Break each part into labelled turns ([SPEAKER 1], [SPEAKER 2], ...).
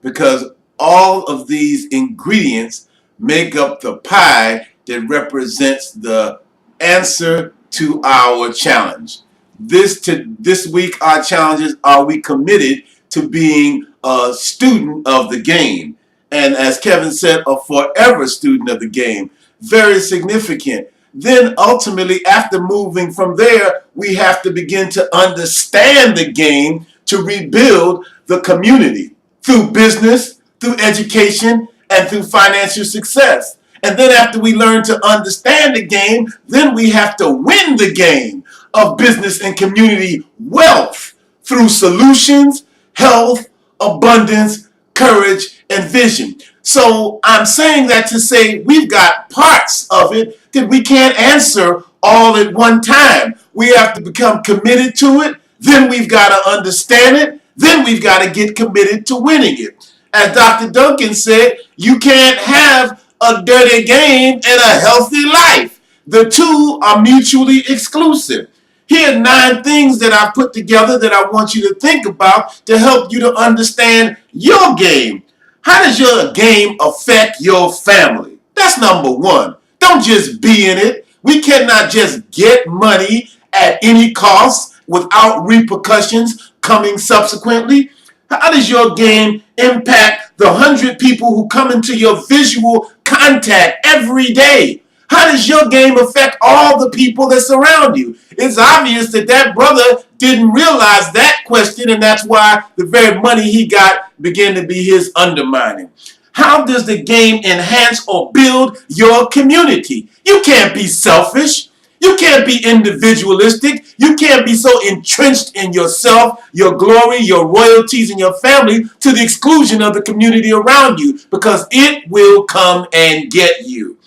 [SPEAKER 1] because all of these ingredients make up the pie that represents the answer to our challenge. This week, our challenge is: are we committed to being a student of the game? And as Kevin said, a forever student of the game. Very significant. Then ultimately, after moving from there, we have to begin to understand the game to rebuild the community through business, through education, and through financial success. And then after we learn to understand the game, then we have to win the game of business and community wealth through solutions, health, abundance, courage, and vision. So I'm saying that to say we've got parts of it that we can't answer all at one time. We have to become committed to it. Then we've got to understand it. Then we've got to get committed to winning it. As Dr. Duncan said, you can't have a dirty game and a healthy life. The two are mutually exclusive. Here are 9 things that I put together that I want you to think about to help you to understand your game. How does your game affect your family? That's number 1. Don't just be in it. We cannot just get money at any cost without repercussions coming subsequently. How does your game impact the 100 people who come into your visual contact every day? How does your game affect all the people that surround you? It's obvious that that brother didn't realize that question, and that's why the very money he got began to be his undermining. How does the game enhance or build your community? You can't be selfish. You can't be individualistic. You can't be so entrenched in yourself, your glory, your royalties, and your family to the exclusion of the community around you, because it will come and get you.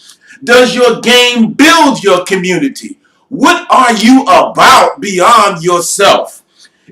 [SPEAKER 1] Does your game build your community? What are you about beyond yourself?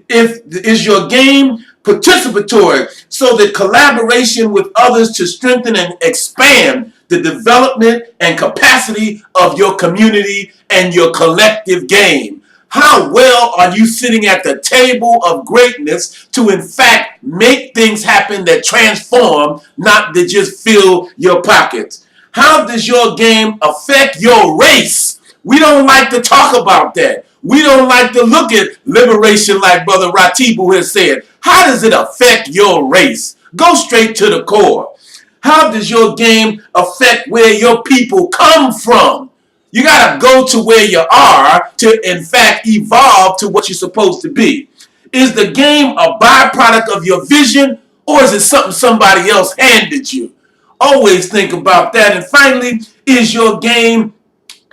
[SPEAKER 1] Is your game participatory so that collaboration with others to strengthen and expand the development and capacity of your community and your collective game? How well are you sitting at the table of greatness to in fact make things happen that transform, not to just fill your pockets? How does your game affect your race? We don't like to talk about that. We don't like to look at liberation like Brother Ratibu has said. How does it affect your race? Go straight to the core. How does your game affect where your people come from? You got to go to where you are to, in fact, evolve to what you're supposed to be. Is the game a byproduct of your vision, or is it something somebody else handed you? Always think about that. And finally, is your game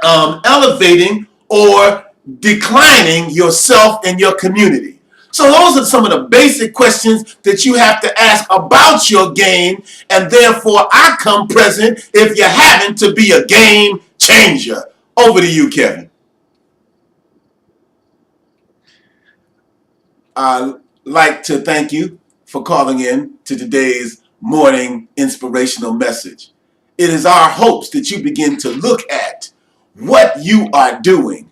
[SPEAKER 1] elevating or declining yourself and your community? So those are some of the basic questions that you have to ask about your game, and therefore I come present if you're having to be a game changer. Over to you, Kevin. I'd like to thank you for calling in to today's morning inspirational message. It is our hopes that you begin to look at what you are doing,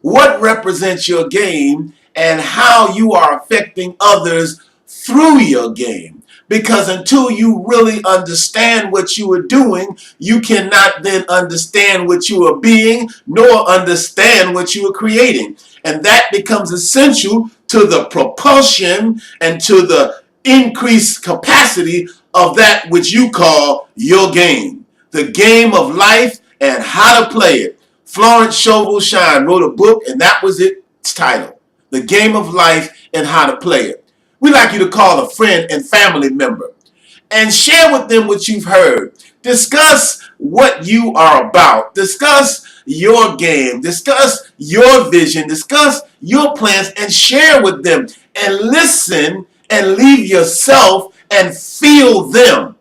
[SPEAKER 1] what represents your game, and how you are affecting others through your game. Because until you really understand what you are doing, you cannot then understand what you are being, nor understand what you are creating. And that becomes essential to the propulsion and to the increased capacity of that which you call your game. The game of life and how to play it. Florence Scovel Shine wrote a book, and that was its title. The Game of Life and How to Play It. We'd like you to call a friend and family member and share with them what you've heard. Discuss what you are about. Discuss your game. Discuss your vision. Discuss your plans and share with them. And listen and leave yourself and feel them.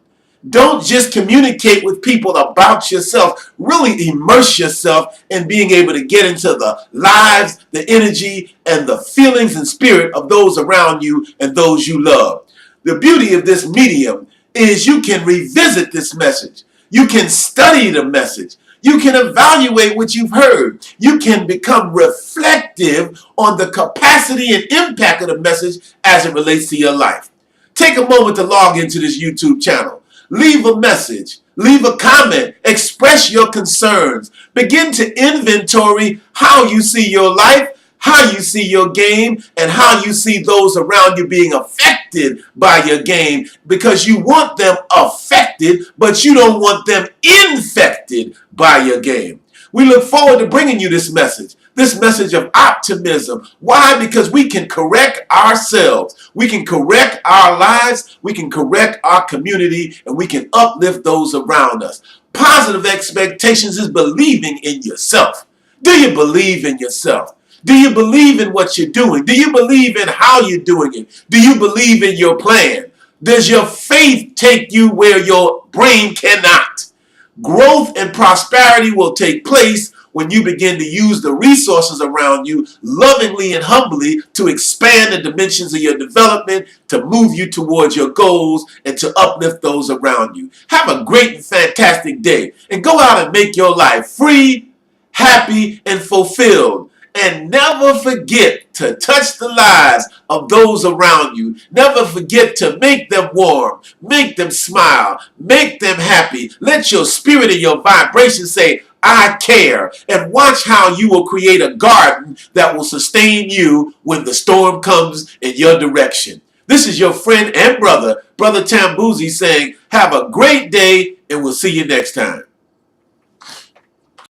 [SPEAKER 1] Don't just communicate with people about yourself. Really immerse yourself in being able to get into the lives, the energy, and the feelings and spirit of those around you and those you love. The beauty of this medium is you can revisit this message. You can study the message. You can evaluate what you've heard. You can become reflective on the capacity and impact of the message as it relates to your life. Take a moment to log into this YouTube channel. Leave a message. Leave a comment. Express your concerns. Begin to inventory how you see your life, how you see your game, and how you see those around you being affected by your game, because you want them affected, but you don't want them infected by your game. We look forward to bringing you this message of optimism. Why? Because we can correct ourselves. We can correct our lives. We can correct our community, and we can uplift those around us. Positive expectations is believing in yourself. Do you believe in yourself? Do you believe in what you're doing? Do you believe in how you're doing it? Do you believe in your plan? Does your faith take you where your brain cannot? Growth and prosperity will take place when you begin to use the resources around you lovingly and humbly to expand the dimensions of your development, to move you towards your goals, and to uplift those around you. Have a great and fantastic day, and go out and make your life free, happy, and fulfilled. And never forget to touch the lives of those around you. Never forget to make them warm, make them smile, make them happy. Let your spirit and your vibration say, I care. And watch how you will create a garden that will sustain you when the storm comes in your direction. This is your friend and brother, Brother Tambuzi, saying, have a great day, and we'll see you next time.